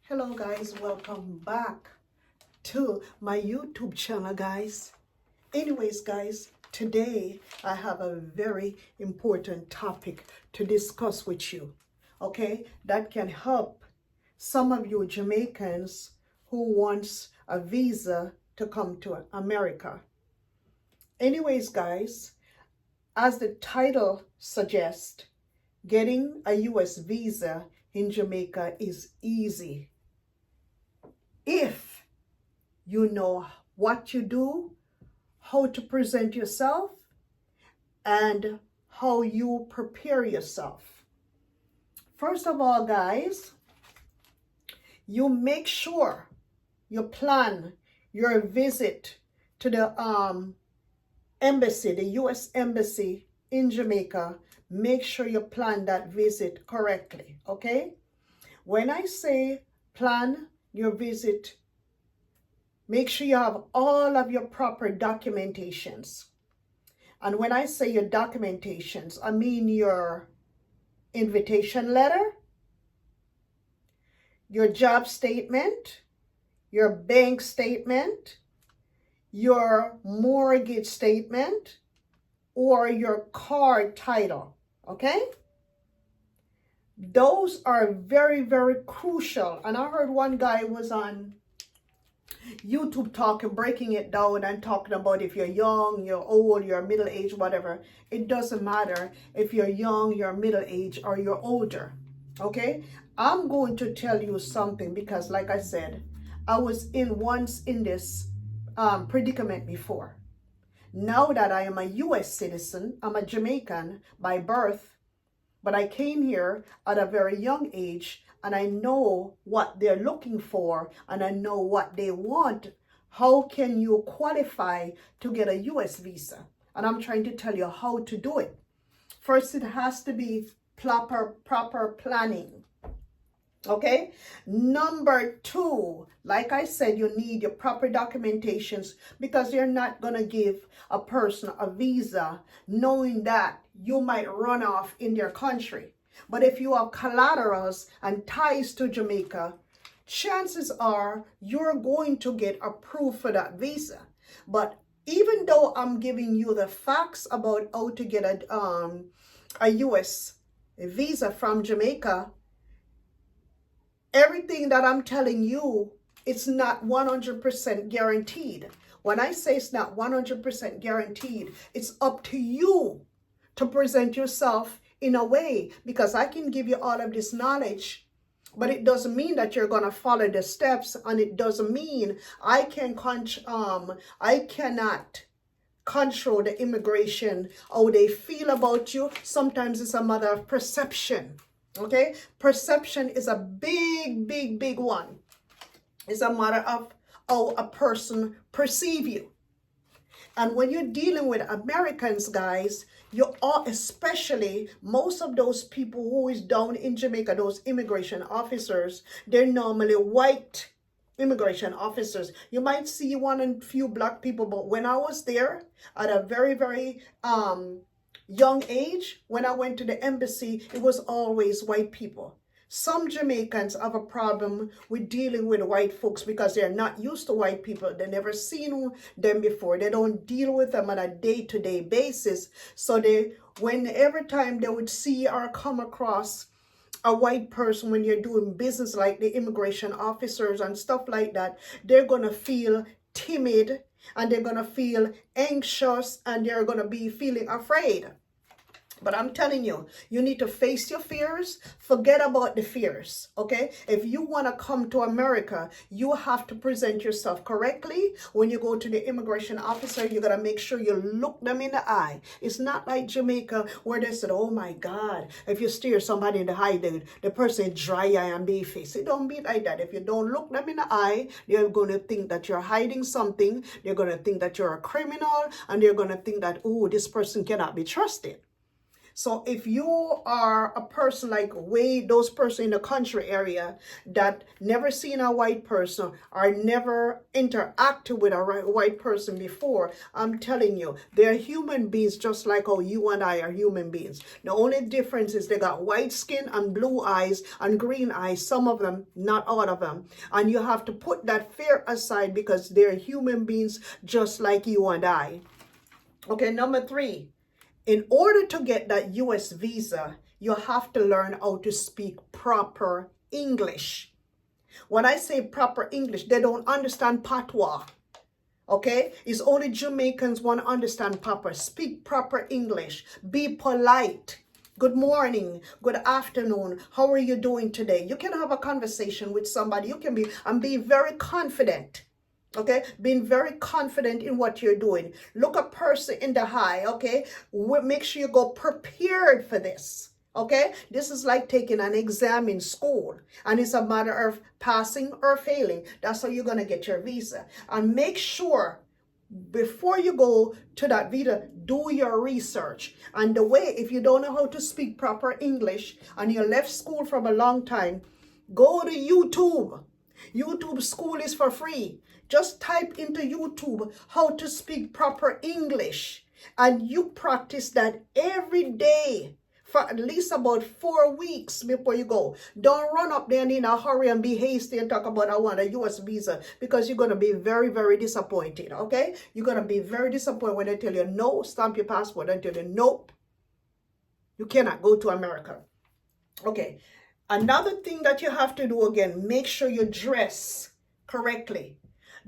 Hello guys, welcome back to my YouTube channel guys. Anyways guys, today I have a very important topic to discuss with you. Okay, that can help some of you Jamaicans who wants a visa to come to America. Anyways guys, as the title suggests, getting a US visa in Jamaica is easy if you know what you do, how to present yourself, and how you prepare yourself. First of all, guys, you make sure you plan your visit to the embassy, the U.S. Embassy in Jamaica. Make sure you plan that visit correctly, okay? When I say plan your visit, make sure you have all of your proper documentations. And when I say your documentations, I mean your invitation letter, your job statement, your bank statement, your mortgage statement, or your car title, okay? Those are very, very crucial. And I heard one guy was on YouTube talking, breaking it down and talking about if you're young, you're old, you're middle-aged, whatever. It doesn't matter if you're young, you're middle-aged, or you're older, okay? I'm going to tell you something because like I said, I was once in this predicament before. Now that I am a U.S. citizen, I'm a Jamaican by birth, but I came here at a very young age and I know what they're looking for and I know what they want. How can you qualify to get a U.S. visa? And I'm trying to tell you how to do it. First, it has to be proper planning. Okay. Number two, like I said, you need your proper documentations because you're not going to give a person a visa knowing that you might run off in their country. But if you have collaterals and ties to Jamaica, chances are you're going to get approved for that visa. But even though I'm giving you the facts about how to get a U.S. visa from Jamaica, everything that I'm telling you, it's not 100% guaranteed. When I say it's not 100% guaranteed, it's up to you to present yourself in a way, because I can give you all of this knowledge, but it doesn't mean that you're going to follow the steps, and it doesn't mean I cannot control the immigration, how they feel about you. Sometimes it's a matter of perception. Okay, perception is a big one. It's a matter of how a person perceive you. And when you're dealing with Americans, guys, you are, especially most of those people who is down in Jamaica, those immigration officers, they're normally white immigration officers. You might see one and few black people, but when I was there at a very young age, when I went to the embassy, it was always white people. Some Jamaicans have a problem with dealing with white folks because they're not used to white people. They never seen them before. They don't deal with them on a day-to-day basis. So every time they would see or come across a white person when you're doing business like the immigration officers and stuff like that, they're going to feel timid and they're going to feel anxious and they're going to be feeling afraid. But I'm telling you, you need to face your fears. Forget about the fears, okay? If you want to come to America, you have to present yourself correctly. When you go to the immigration officer, you got to make sure you look them in the eye. It's not like Jamaica where they said, oh my God, if you stare somebody in the eye, the person dry eye and bay face. It don't be like that. If you don't look them in the eye, they're going to think that you're hiding something. They're going to think that you're a criminal, and they're going to think that, oh, this person cannot be trusted. So if you are a person like those person in the country area that never seen a white person or never interacted with a white person before, I'm telling you, they're human beings just like how you and I are human beings. The only difference is they got white skin and blue eyes and green eyes, some of them, not all of them. And you have to put that fear aside because they're human beings just like you and I. Okay, number 3. In order to get that US visa, you have to learn how to speak proper English. When I say proper English, they don't understand patois. Okay? It's only Jamaicans want to understand proper. Speak proper English. Be polite. Good morning. Good afternoon. How are you doing today? You can have a conversation with somebody. You can be very confident. Okay, being very confident in what you're doing. Look a person in the eye. Okay, make sure you go prepared for this. Okay, this is like taking an exam in school, and it's a matter of passing or failing. That's how you're gonna get your visa. And make sure before you go to that visa, do your research. And the way, if you don't know how to speak proper English and you left school from a long time, go to YouTube. YouTube school is for free. Just type into YouTube how to speak proper English, and you practice that every day for at least about 4 weeks before you go. Don't run up there and in a hurry and be hasty and talk about I want a US visa, because you're going to be very, very disappointed, okay? You're going to be very disappointed when they tell you no, stamp your passport, and tell you nope, you cannot go to America. Okay, another thing that you have to do again, make sure you dress correctly.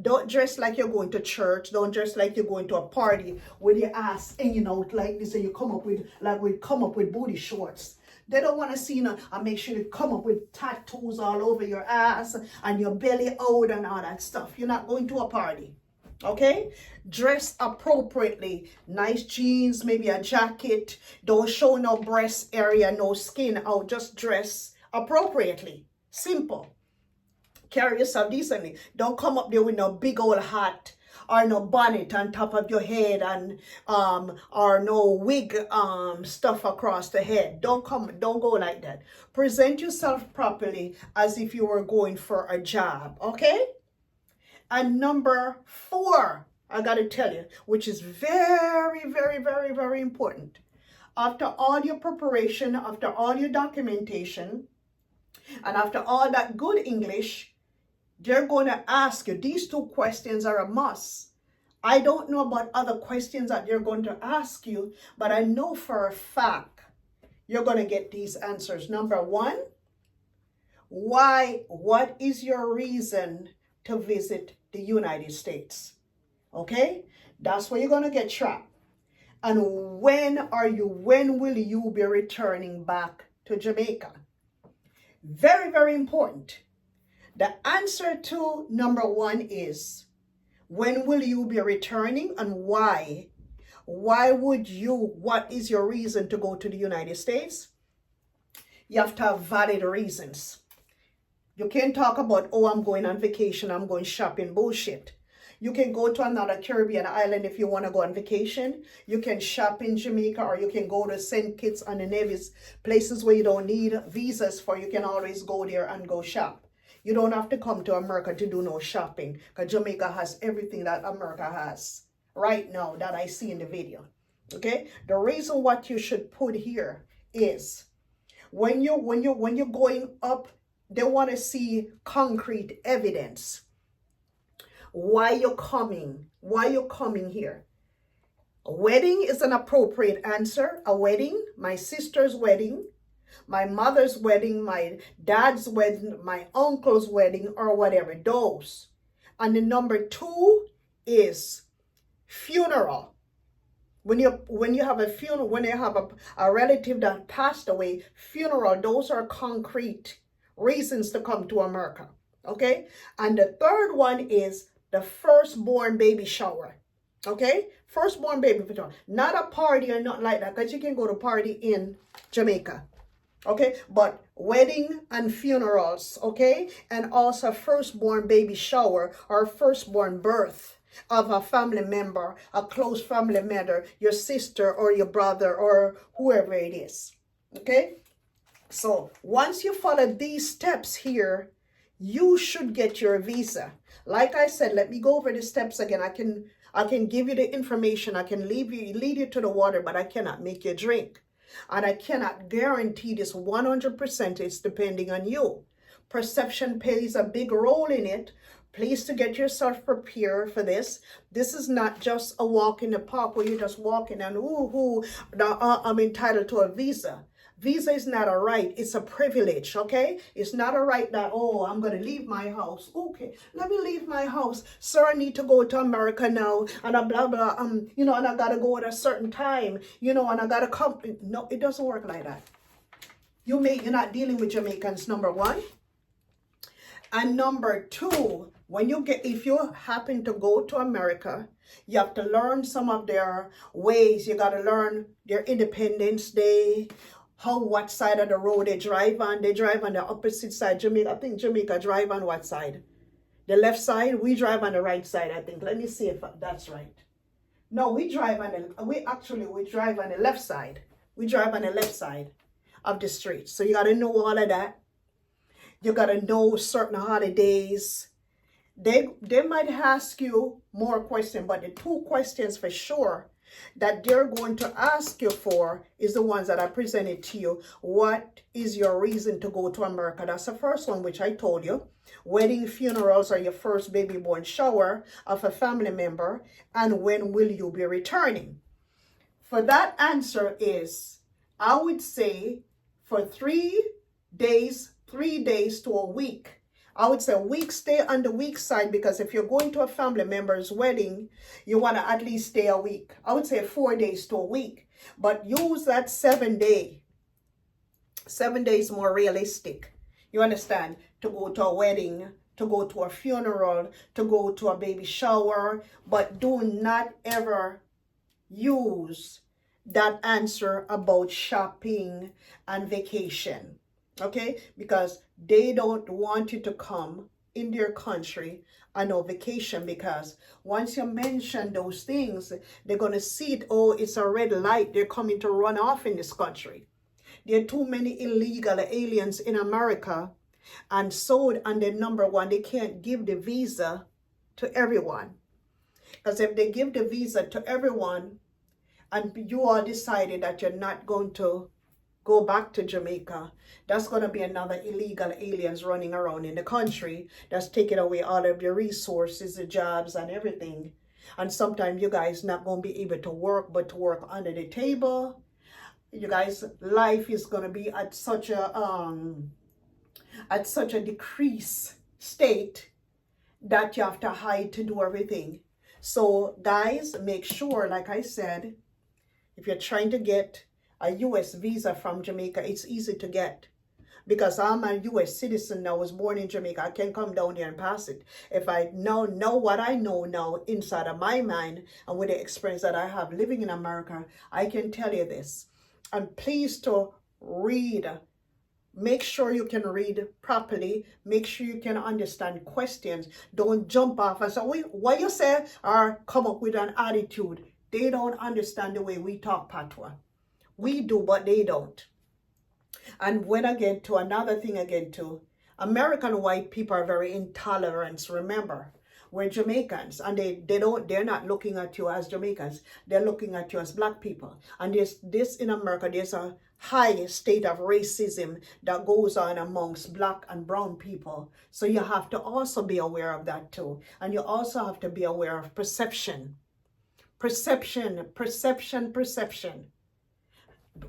Don't dress like you're going to church. Don't dress like you're going to a party with your ass hanging out like this and you come up with booty shorts. They don't want to see you, and make sure you come up with tattoos all over your ass and your belly out and all that stuff. You're not going to a party. Okay? Dress appropriately. Nice jeans, maybe a jacket. Don't show no breast area, no skin out. Just dress appropriately. Simple. Carry yourself decently. Don't come up there with no big old hat or no bonnet on top of your head and or no wig stuff across the head. Don't go like that. Present yourself properly as if you were going for a job, okay? And number 4, I got to tell you, which is very, very, very, very important. After all your preparation, after all your documentation, and after all that good English, they're going to ask you, these 2 questions are a must. I don't know about other questions that they're going to ask you, but I know for a fact you're going to get these answers. Number 1, what is your reason to visit the United States? Okay? That's where you're going to get trapped. And when will you be returning back to Jamaica? Very, very important. The answer to number 1 is, when will you be returning and why? What is your reason to go to the United States? You have to have valid reasons. You can't talk about, oh, I'm going on vacation, I'm going shopping, bullshit. You can go to another Caribbean island if you want to go on vacation. You can shop in Jamaica, or you can go to St. Kitts and the Nevis, places where you don't need visas for. You can always go there and go shop. You don't have to come to America to do no shopping, because Jamaica has everything that America has right now that I see in the video. Okay? The reason what you should put here is, when you're going up, they want to see concrete evidence. Why you're coming here. A wedding is an appropriate answer. A wedding, my sister's wedding, my mother's wedding, my dad's wedding, my uncle's wedding, or whatever, those. And the number 2 is funeral. When you have a funeral, when you have a relative that passed away, funeral, those are concrete reasons to come to America. Okay? And the 3rd one is the firstborn baby shower. Okay? Firstborn baby shower. Not a party or nothing like that, because you can go to party in Jamaica. Okay? But wedding and funerals, okay? And also firstborn baby shower or firstborn birth. of a family member, a close family member, your sister or your brother or whoever it is. Okay? So once you follow these steps here, you should get your visa. Like I said, let me go over the steps again. I can give you the information. I can lead you to the water, but I cannot make you drink. And I cannot guarantee this 100%. It's depending on you. Perception plays a big role in it. Please to get yourself prepared for this. This is not just a walk in the park where you're just walking and I'm entitled to a visa. Visa is not a right, it's a privilege, okay? It's not a right that, oh, I'm going to leave my house. Okay, let me leave my house. Sir, I need to go to America now, and blah, blah, and I got to go at a certain time, and I got to come. No, it doesn't work like that. You're not dealing with Jamaicans, number one. And number two, if you happen to go to America, you have to learn some of their ways. You got to learn their Independence Day, what side of the road they drive on. They drive on the opposite side. Jamaica, I think Jamaica drive on what side? The left side. We drive on the right side, I think. Let me see if that's right. No, we drive on the left side. We drive on the left side of the street. So you got to know all of that. You got to know certain holidays. They might ask you more questions, but the two questions for sure that they're going to ask you for is the ones that I presented to you. What is your reason to go to America? That's the first one, which I told you. Wedding, funerals, or your first baby born shower of a family member, and when will you be returning? For that answer is, I would say for 3 days to a week. I would say a week, stay on the weak side, because if you're going to a family member's wedding, you want to at least stay a week. I would say 4 days to a week, but use that 7 day. 7 days more realistic. You understand? To go to a wedding, to go to a funeral, to go to a baby shower, but do not ever use that answer about shopping and vacation. Okay, because they don't want you to come in their country on no vacation, because once you mention those things, they're going to see it, oh, it's a red light, they're coming to run off in this country. There are too many illegal aliens in America, and then number one, they can't give the visa to everyone, because if they give the visa to everyone and you all decided that you're not going to go back to Jamaica, that's going to be another illegal aliens running around in the country that's taking away all of your resources, the jobs and everything. And sometimes you guys not going to be able to work, but to work under the table. You guys, life is going to be at such a decreased state that you have to hide to do everything. So guys, make sure, like I said, if you're trying to get a U.S. visa from Jamaica, it's easy to get, because I'm a U.S. citizen. I was born in Jamaica. I can come down there and pass it. If I know what I know now inside of my mind, and with the experience that I have living in America, I can tell you this. And please to read. Make sure you can read properly. Make sure you can understand questions. Don't jump off and say, what you say, or come up with an attitude. They don't understand the way we talk patois. We do, but they don't. And when I get to another thing again too, American white people are very intolerant. Remember, we're Jamaicans, and they're not looking at you as Jamaicans. They're looking at you as black people. And this in America, there's a high state of racism that goes on amongst black and brown people. So you have to also be aware of that too. And you also have to be aware of perception. Perception.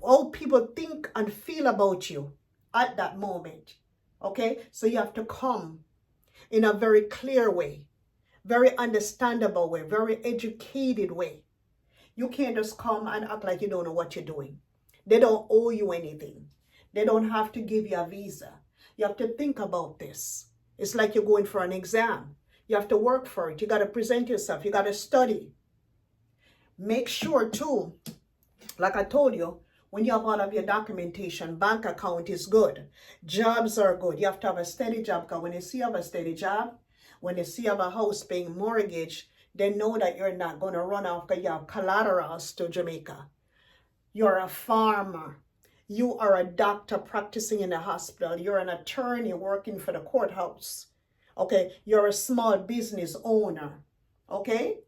All people think and feel about you at that moment. Okay? So you have to come in a very clear way, very understandable way, very educated way. You can't just come and act like you don't know what you're doing. They don't owe you anything. They don't have to give you a visa. You have to think about this. It's like you're going for an exam. You have to work for it. You got to present yourself. You got to study. Make sure too, like I told you, when you have all of your documentation, bank account is good. Jobs are good. You have to have a steady job, because when you see you have a steady job, when you see you have a house paying mortgage, They know that you're not going to run off because you have collaterals to Jamaica. You're a farmer. You are a doctor practicing in a hospital. You're an attorney working for the courthouse. Okay? You're a small business owner. Okay?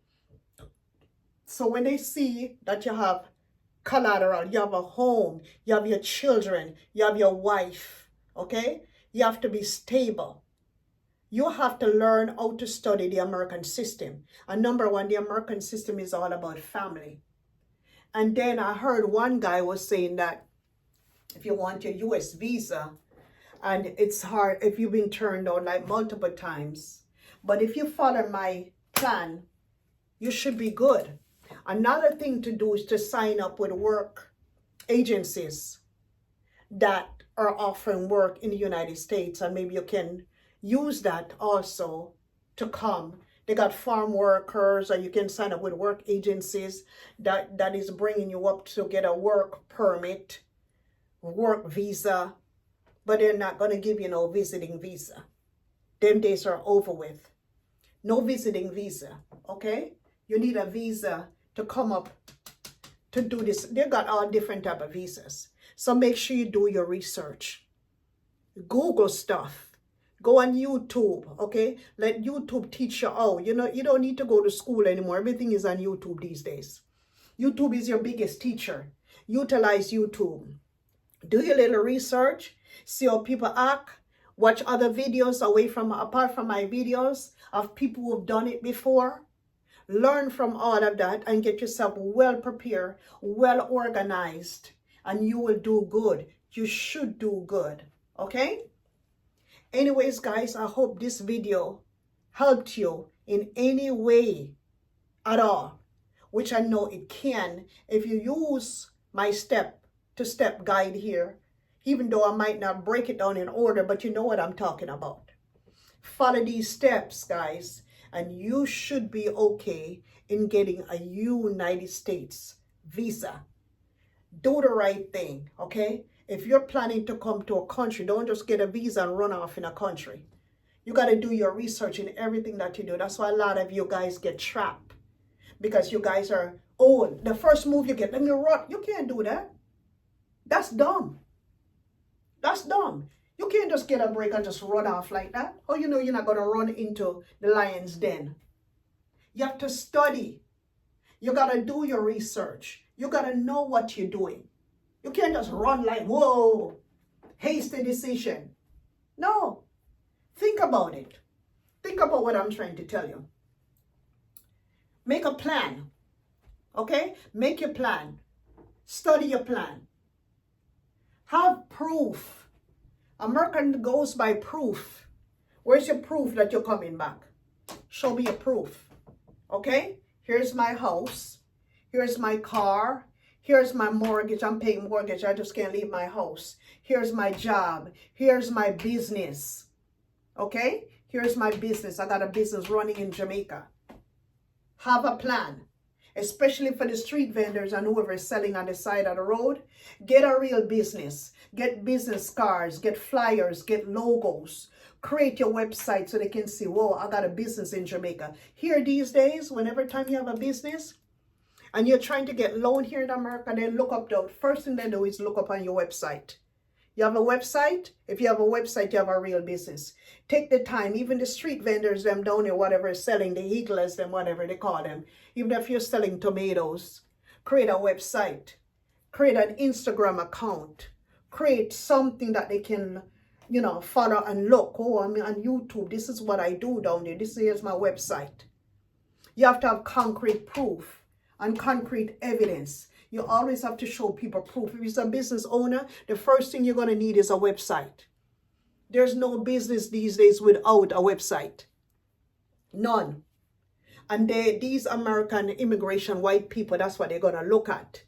So when they see that you have collateral, you have a home, you have your children, you have your wife, okay? You have to be stable. You have to learn how to study the American system. And number one, the American system is all about family. And then I heard one guy was saying that if you want your US visa, and it's hard if you've been turned down like multiple times, but if you follow my plan, you should be good. Another thing to do is to sign up with work agencies that are offering work in the United States, and maybe you can use that also to come. They got farm workers, or you can sign up with work agencies that is bringing you up to get a work permit, work visa, but they're not going to give you no visiting visa. Them days are over with. No visiting visa, okay? You need a visa to come up to do this. They got all different type of visas. So make sure you do your research. Google stuff. Go on YouTube, okay? Let YouTube teach you how. You know, you don't need to go to school anymore. Everything is on YouTube these days. YouTube is your biggest teacher. Utilize YouTube. Do your little research. See how people act. Watch other videos apart from my videos of people who've done it before. Learn from all of that and get yourself well prepared, well organized, and you will do good. You should do good, okay? Anyways, guys, I hope this video helped you in any way at all, which I know it can if you use my step-to-step guide here, even though I might not break it down in order, but you know what I'm talking about. Follow these steps, guys, and you should be okay in getting a United States visa. Do the right thing, okay? If you're planning to come to a country, don't just get a visa and run off in a country. You got to do your research in everything that you do. That's why a lot of you guys get trapped. Because you guys are, oh, the first move you get, let me run. You can't do that. That's dumb. That's dumb. You can't just get a break and just run off like that. Oh, you know you're not going to run into the lion's den. You have to study. You got to do your research. You got to know what you're doing. You can't just run like, whoa, hasty decision. No. Think about it. Think about what I'm trying to tell you. Make a plan. Okay? Make your plan. Study your plan. Have proof. American goes by proof. Where's your proof that you're coming back? Show me your proof. Okay? Here's my house. Here's my car. Here's my mortgage. I'm paying mortgage. I just can't leave my house. Here's my job. Here's my business. Okay? Here's my business. I got a business running in Jamaica. Have a plan. Especially for the street vendors and whoever is selling on the side of the road. Get a real business. Get business cards. Get flyers. Get logos. Create your website so they can see, whoa, I got a business in Jamaica. Here these days, whenever time you have a business and you're trying to get loan here in America, they look up the first thing they do is look up on your website. You have a website? If you have a website, you have a real business. Take the time, even the street vendors, them down here, whatever, selling the heatless, them, whatever they call them. Even if you're selling tomatoes, create a website. Create an Instagram account. Create something that they can, you know, follow and look. Oh, I'm on YouTube. This is what I do down there. Here's my website. You have to have concrete proof and concrete evidence. You always have to show people proof. If you're a business owner, the first thing you're going to need is a website. There's no business these days without a website. None. And these American immigration white people, that's what they're going to look at.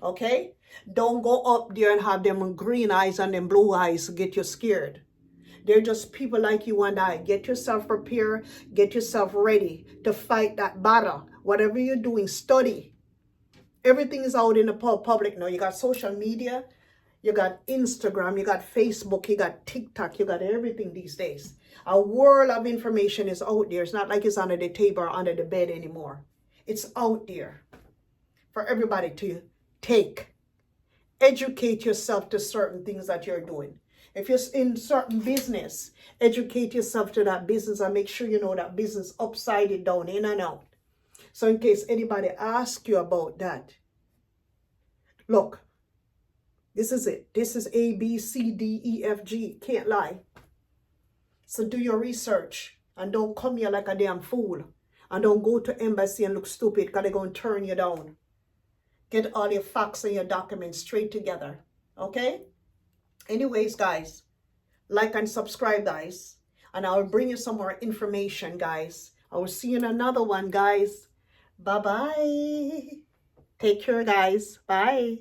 Okay? Don't go up there and have them green eyes and them blue eyes get you scared. They're just people like you and I. Get yourself prepared. Get yourself ready to fight that battle. Whatever you're doing, study. Everything is out in the public now. You got social media. You got Instagram. You got Facebook. You got TikTok. You got everything these days. A world of information is out there. It's not like it's under the table or under the bed anymore. It's out there for everybody to take. Educate yourself to certain things that you're doing. If you're in certain business, educate yourself to that business and make sure you know that business upside and down, in and out. So in case anybody asks you about that, look, this is it. This is A, B, C, D, E, F, G. Can't lie. So do your research and don't come here like a damn fool. And don't go to embassy and look stupid because they're going to turn you down. Get all your facts and your documents straight together. Okay? Anyways, guys, like and subscribe, guys. And I'll bring you some more information, guys. I will see you in another one, guys. Bye-bye. Take care, guys. Bye.